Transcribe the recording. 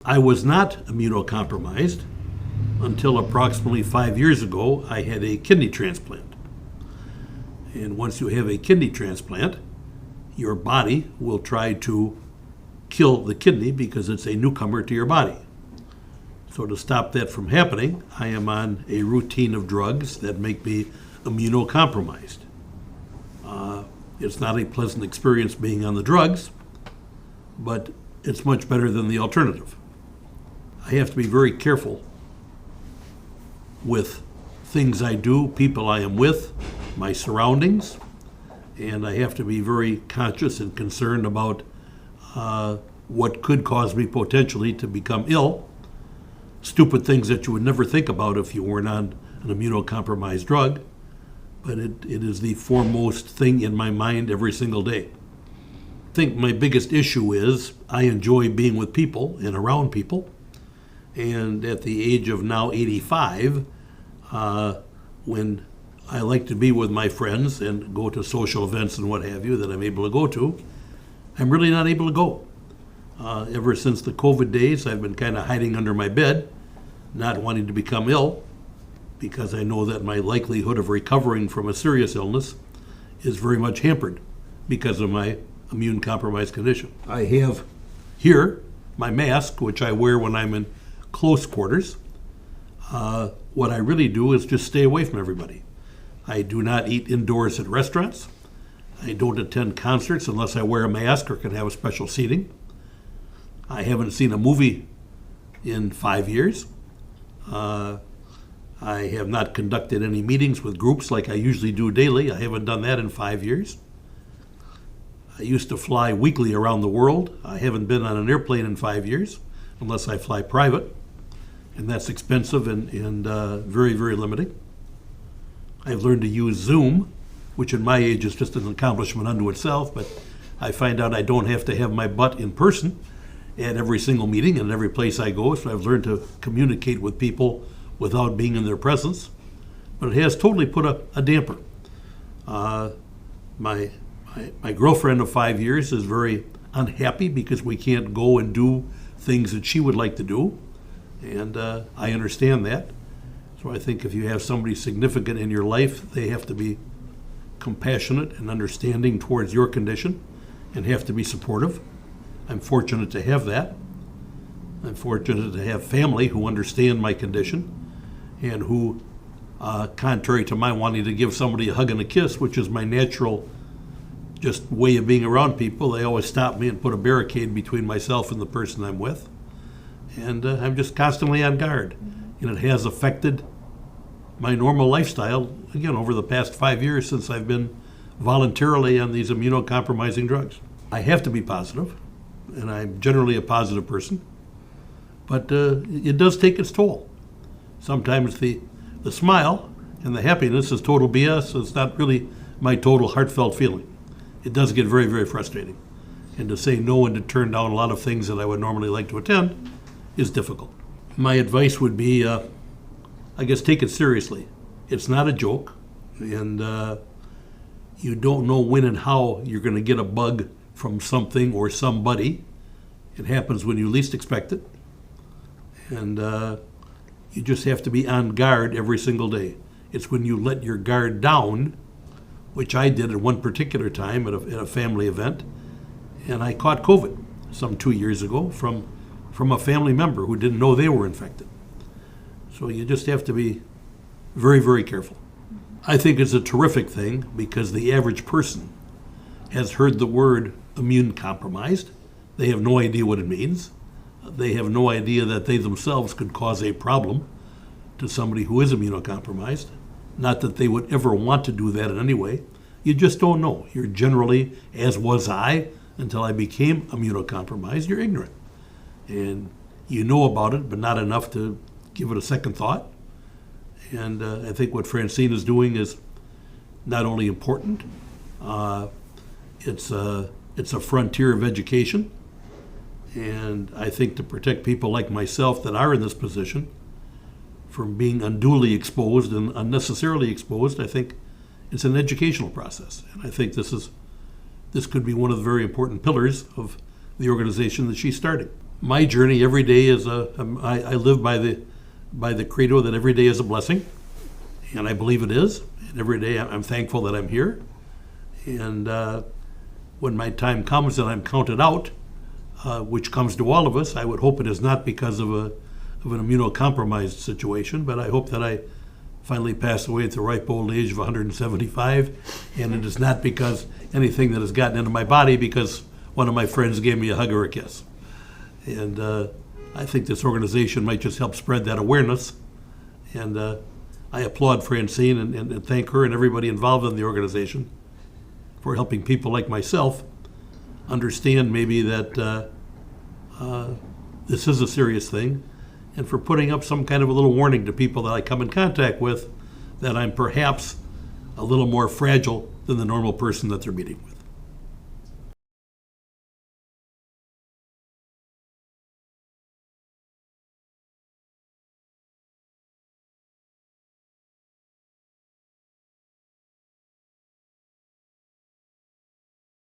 I was not immunocompromised until approximately 5 years ago. I had a kidney transplant. And once you have a kidney transplant, your body will try to kill the kidney because it's a newcomer to your body. So to stop that from happening, I am on a routine of drugs that make me immunocompromised. It's not a pleasant experience being on the drugs, but it's much better than the alternative. I have to be very careful with things I do, people I am with, my surroundings, and I have to be very conscious and concerned about what could cause me potentially to become ill. Stupid things that you would never think about if you weren't on an immunocompromised drug, but it is the foremost thing in my mind every single day. I think my biggest issue is I enjoy being with people and around people, and at the age of now 85, when I like to be with my friends and go to social events and what have you that I'm able to go to, I'm really not able to go. Ever since the COVID days, I've been kind of hiding under my bed, not wanting to become ill, because I know that my likelihood of recovering from a serious illness is very much hampered because of my immune-compromised condition. I have here my mask, which I wear when I'm in close quarters. What I really do is just stay away from everybody. I do not eat indoors at restaurants. I don't attend concerts unless I wear a mask or can have a special seating. I haven't seen a movie in 5 years. I have not conducted any meetings with groups like I usually do daily. I haven't done that in 5 years. I used to fly weekly around the world. I haven't been on an airplane in 5 years, unless I fly private, and that's expensive and very, very limiting. I've learned to use Zoom, which in my age is just an accomplishment unto itself, but I find out I don't have to have my butt in person at every single meeting and every place I go, so I've learned to communicate with people without being in their presence. But it has totally put a damper. My girlfriend of 5 years is very unhappy because we can't go and do things that she would like to do, and I understand that. So I think if you have somebody significant in your life, they have to be compassionate and understanding towards your condition and have to be supportive. I'm fortunate to have that. I'm fortunate to have family who understand my condition and who, contrary to my wanting to give somebody a hug and a kiss, which is my natural just way of being around people, they always stop me and put a barricade between myself and the person I'm with. And I'm just constantly on guard. And it has affected my normal lifestyle, again, over the past 5 years since I've been voluntarily on these immunocompromising drugs. I have to be positive, and I'm generally a positive person, but it does take its toll. Sometimes the smile and the happiness is total BS. It's not really my total heartfelt feeling. It does get very, very frustrating. And to say no and to turn down a lot of things that I would normally like to attend is difficult. My advice would be, I guess, take it seriously. It's not a joke, and you don't know when and how you're going to get a bug from something or somebody. It happens when you least expect it, and you just have to be on guard every single day. It's when you let your guard down, which I did at one particular time at a family event, and I caught COVID some 2 years ago from a family member who didn't know they were infected. So you just have to be very, very careful. I think it's a terrific thing because the average person has heard the word immune compromised. They have no idea what it means. They have no idea that they themselves could cause a problem to somebody who is immunocompromised. Not that they would ever want to do that in any way. You just don't know. You're generally, as was I, until I became immunocompromised, you're ignorant. And you know about it, but not enough to give it a second thought. And I think what Francine is doing is not only important, it's a frontier of education. And I think to protect people like myself that are in this position from being unduly exposed and unnecessarily exposed, I think it's an educational process. And I think this could be one of the very important pillars of the organization that she's starting. my journey every day is I live by the credo that every day is a blessing, and I believe it is. And every day I'm thankful that I'm here. And when my time comes and I'm counted out, which comes to all of us, I would hope it is not because of an immunocompromised situation, but I hope that I finally pass away at the ripe old age of 175, and it is not because anything that has gotten into my body because one of my friends gave me a hug or a kiss. And I think this organization might just help spread that awareness. And I applaud Francine and thank her and everybody involved in the organization for helping people like myself understand maybe that this is a serious thing, and for putting up some kind of a little warning to people that I come in contact with that I'm perhaps a little more fragile than the normal person that they're meeting with.